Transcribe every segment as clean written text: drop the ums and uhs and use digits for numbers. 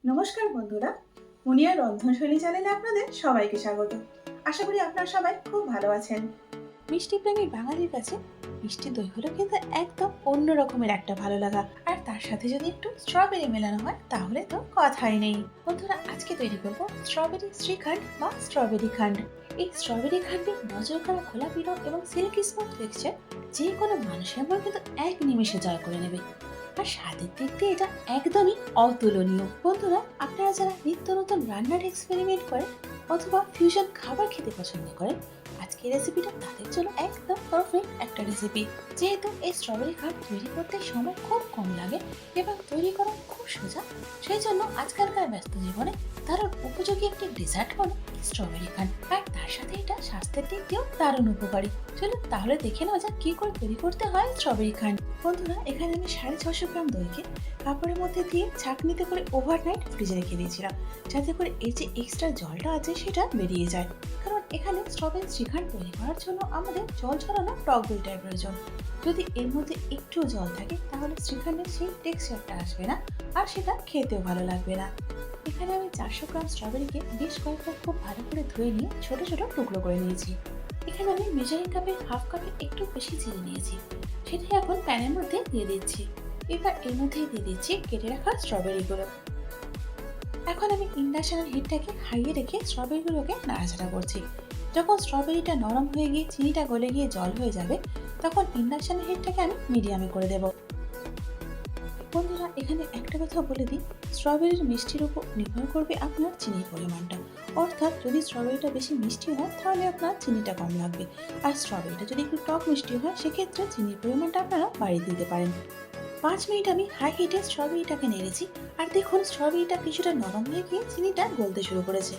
নমস্কার বন্ধুরা, মুনিয়া রন্ধনশৈলী চ্যানেলে আপনাদের সবাইকে স্বাগত। আশা করি আপনারা সবাই খুব ভালো আছেন। মিষ্টি প্রেমী বাঙালির কাছে মিষ্টি দই হলো কিন্তু একদম অন্য রকমের একটা ভালো লাগা। আর তার সাথে যদি একটু স্ট্রবেরি মেলানো হয় তাহলে তো কথাই নেই। বন্ধুরা, আজকে তৈরি করব স্ট্রবেরি শ্রীখণ্ড বা স্ট্রবেরি খান্ড। এই স্ট্রবেরি খান্ডে নজর করা খোলা পিনো এবং সিল্কি স্মুথ টেক্সচার যে কোনো মানুষের মন কিন্তু এক নিমেষে জয় করে নেবে। আর স্বাদের দিক দিয়ে এটা একদমই অতুলনীয়। বন্ধুরা, আপনারা যারা নিত্য নতুন রান্নার এক্সপেরিমেন্ট করেন অথবা ফিউশন খাবার খেতে পছন্দ করেন, আজকের রেসিপিটা তাদের জন্য একদম পারফেক্ট একটা রেসিপি। যেহেতু এই স্ট্রবেরি খাট তৈরি করতে সময় খুব কম লাগে এবং তৈরি করা খুব সোজা, সেই জন্য আজকালকার ব্যস্ত জীবনে দারুণ উপযোগী একটি ডেজার্ট হলো স্ট্রবেরি খাট। আর তার সাথে এটা স্বাস্থ্যের দিক দিয়েও দারুণ উপকারী। চলুন তাহলে দেখে নেওয়া যাক কি করে তৈরি করতে হয় স্ট্রবেরি খান্ড। বন্ধুরা, এখানে আমি 650 গ্রাম দইকে কাপড়ের মধ্যে দিয়ে ছাঁকনিতে করে ওভারনাইট ফ্রিজে রেখে দিয়েছিলাম, যাতে করে এর যে এক্সট্রা জলটা আছে সেটা বেরিয়ে যায়। কারণ এখানে স্ট্রবেরি শ্রীখণ্ড তৈরি করার জন্য আমাদের জল ছড়ানো টক দইটার প্রয়োজন। যদি এর মধ্যে একটু জল থাকে তাহলে শ্রীখণ্ডের সেই টেক্সচারটা আসবে না, আর সেটা খেতেও ভালো লাগবে না। এখানে আমি 400 গ্রাম স্ট্রবেরিকে বেশ কয়েকবার খুব ভালো করে ধুয়ে নিয়ে ছোট ছোট টুকরো করে নিয়েছি। এখানে আমি মেজারিং কাপের হাফ কাপের একটু বেশি চিনি নিয়েছি, সেটাই এখন প্যানের মধ্যে দিয়ে দিচ্ছি। এবার এর মধ্যে দিয়ে দিচ্ছি কেটে রাখা স্ট্রবেরিগুলো। এখন আমি ইন্ডাকশনের হিটটাকে হাইয়ে রেখে স্ট্রবেরিগুলোকে নাড়াচাড়া করছি। যখন স্ট্রবেরিটা নরম হয়ে গিয়ে চিনিটা গলে গিয়ে জল হয়ে যাবে, তখন ইন্ডাকশনের হিটটাকে আমি মিডিয়ামে করে দেব। বন্ধুরা, এখানে একটা কথা বলে দিই, স্ট্রবেরির মিষ্টির উপর নির্ভর করবে আপনার চিনির পরিমাণটা। অর্থাৎ যদি স্ট্রবেরিটা বেশি মিষ্টি হয় তাহলে আপনার চিনিটা কম লাগবে, আর স্ট্রবেরিটা যদি একটু টক মিষ্টি হয় সেক্ষেত্রে চিনির পরিমাণটা আপনারা বাড়িয়ে দিতে পারেন। 5 মিনিট আমি হাই হিটে স্ট্রবেরিটাকে নেড়েছি, আর দেখুন স্ট্রবেরিটা কিছুটা নরম হয়ে গিয়ে চিনিটা গলতে শুরু করেছে।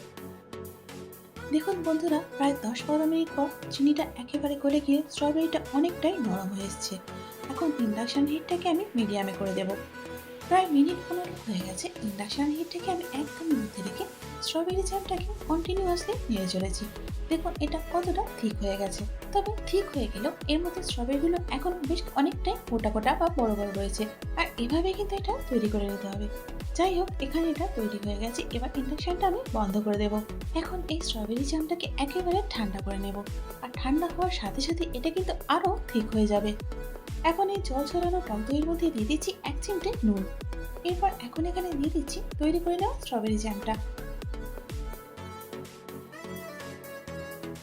দেখুন বন্ধুরা, প্রায় 10-12 মিনিট পর চিনিটা একেবারে গলে গিয়ে স্ট্রবেরিটা অনেকটাই নরম হয়ে এসেছে। এখন ইন্ডাকশন হিটটাকে আমি মিডিয়ামে করে দেব। প্রায় মিনিট 15 হয়ে গেছে। ইন্ডাকশন হিটটাকে আমি একদম মধ্যে রেখে স্ট্রবেরি জ্যামটাকে কন্টিনিউয়াসলি নেড়ে চলেছি। দেখুন এটা কতটা ঠিক হয়ে গেছে। তবে ঠিক হয়ে গেলেও এর মধ্যে স্ট্রবেরিগুলো এখন বেশ অনেকটাই মোটা মোটা বা বড় বড় রয়েছে, আর এভাবে কিন্তু এটা তৈরি করে নিতে হবে। যাই হোক, এখানে এটা তৈরি হয়ে গেছে। এবার ইন্ডাকশনটা আমি বন্ধ করে দেব। এখন এই স্ট্রবেরি জ্যামটাকে একেবারে ঠান্ডা করে নেব, আর ঠান্ডা হওয়ার সাথে সাথে এটা কিন্তু আরও ঠিক হয়ে যাবে। এখন এই জল ছড়ানো টক দইয়ের মধ্যে দিয়ে দিচ্ছি 1 চিমটে নুন। এরপর এখন এখানে দিয়ে দিচ্ছি তৈরি করে নেওয়া স্ট্রবেরি জ্যামটা।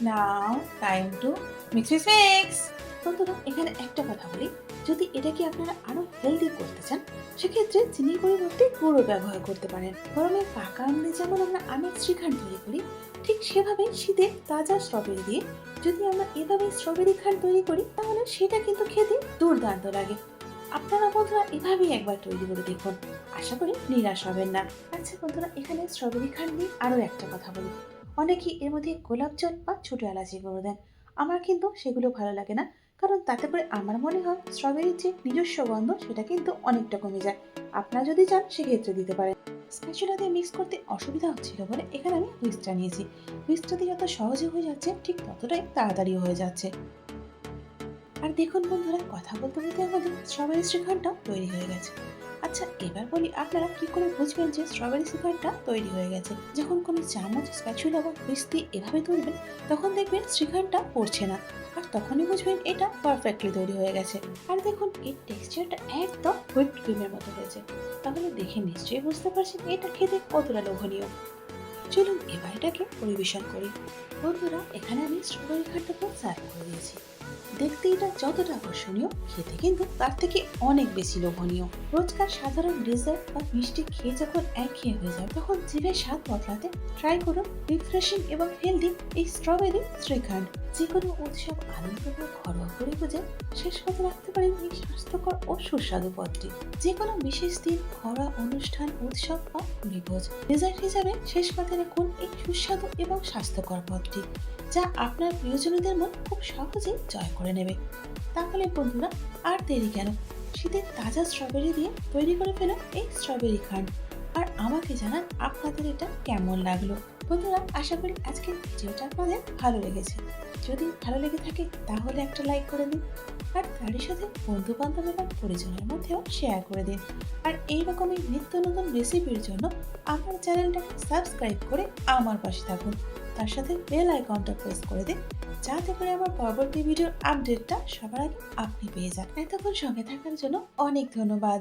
Now time to mix. বন্ধুরা, এখানে একটা কথা বলি, যদি এটাকে আপনারা আরো হেলদি করতে চান সেক্ষেত্রে চিনির পরিবর্তে গুঁড়ো ব্যবহার করতে পারেন। গরমে পাকা আমে যেমন আমরা আমের শ্রীখণ্ড তৈরি করি, ঠিক সেভাবে শীতে তাজা স্ট্রবেরি দিয়ে যদি আমরা এভাবে স্ট্রবেরি খান্ড তৈরি করি তাহলে সেটা কিন্তু খেতে দুর্দান্ত লাগে। আপনারা বন্ধুরা এভাবেই একবার তৈরি করে দেখুন, আশা করি নিরাশ হবেন না। আচ্ছা বন্ধুরা, এখানে স্ট্রবেরি খান্ড নিয়ে আরও একটা কথা বলি। অনেকেই এর মধ্যে গোলাপ জল বা ছোট এলাচি করে দেন। আমার কিন্তু সেগুলো ভালো লাগে না, কারণ তাতে করে আমার মনে হয় স্ট্রবেরির যে নিজস্ব গন্ধ সেটা কিন্তু অনেকটা কমে যায়। আপনারা যদি চান সেক্ষেত্রে দিতে পারেন। স্প্যাচুলা দিয়ে মিক্স করতে অসুবিধা হচ্ছিল বলে এখানে আমি হুইস্কটা নিয়েছি। হুইস্কটা দিয়ে যত সহজে হয়ে যাচ্ছে ঠিক ততটাই তাড়াতাড়িও হয়ে যাচ্ছে। আর দেখুন বন্ধুরা, কথা বলতে বলতে আমাদের স্ট্রবেরি শ্রীখণ্ডটা তৈরি হয়ে গেছে। আচ্ছা এবার বলি, আপনারা কি করে বুঝবেন যে স্ট্রবেরি শ্রীখণ্ডটা তৈরি হয়ে গেছে? যখন কোনো চামচ, স্প্যাচুলা বা হুইস্ক দিয়ে এভাবে তুলবেন তখন দেখবেন শ্রীখণ্ডটা পড়ছে না, আর তখনই বুঝবেন এটা পারফেক্টলি তৈরি হয়ে গেছে। আর দেখুন এর টেক্সচারটা একদম হুইপ ক্রিমের মতো হয়েছে। তাহলে দেখে নিশ্চয়ই বুঝতে পারছেন এটা খেতে কতটা লোভনীয়। চলুন এবার এটাকে পরিবেশন করি। বন্ধুরা, এখানে আমি স্ট্রবেরি খান্ডটাকে সার্ভ করে দিয়েছি। দেখতে এটা যতটা আকর্ষণীয়, খেতে কিন্তু তার থেকে অনেক বেশি লোভনীয়। রোজকার সাধারণ ডেজার্ট বা মিষ্টি খেয়ে যখন একঘেয়ে হয়ে যায় তখন জিভের স্বাদ বদলাতে ট্রাই করুন রিফ্রেশিং এবং হেলদি এই স্ট্রবেরি শ্রীখণ্ড। যে কোনো উৎসব, আনন্দ বা ঘরোয়া পরিবেশে শেষ করতে রাখতে পারেন এই স্বাস্থ্যকর ও সুস্বাদু পদটি। যে কোনো বিশেষ দিন, ঘরোয়া অনুষ্ঠান, উৎসব বা ভোজ ডেজার্ট হিসাবে শেষ করতে রাখুন এই সুস্বাদু এবং স্বাস্থ্যকর পদটি, যা আপনার প্রিয়জনদের মন খুব সহজেই জয় করে নেবে। তাহলে বন্ধুরা, আর দেরি কেন, শীতের তাজা স্ট্রবেরি দিয়ে তৈরি করে ফেলুন এই স্ট্রবেরি খান্ড। আর আমাকে জানান আপনাদের এটা কেমন লাগলো। বন্ধুরা, আশা করি আজকের ভিডিওটা আপনাদের ভালো লেগেছে। যদি ভালো লেগে থাকে তাহলে একটা লাইক করে দিন, আর তারই সাথে বন্ধু বান্ধব এবং পরিজনের মধ্যেও শেয়ার করে দিন। আর এইরকমই নিত্য নতুন রেসিপির জন্য আমার চ্যানেলটাকে সাবস্ক্রাইব করে আমার পাশে থাকুন। তার সাথে বেল আইকনটা প্রেস করে দিন, যাতে করে আমার পরবর্তী ভিডিওর আপডেটটা সবার আগে আপনি পেয়ে যান। এতক্ষণ সঙ্গে থাকার জন্য অনেক ধন্যবাদ।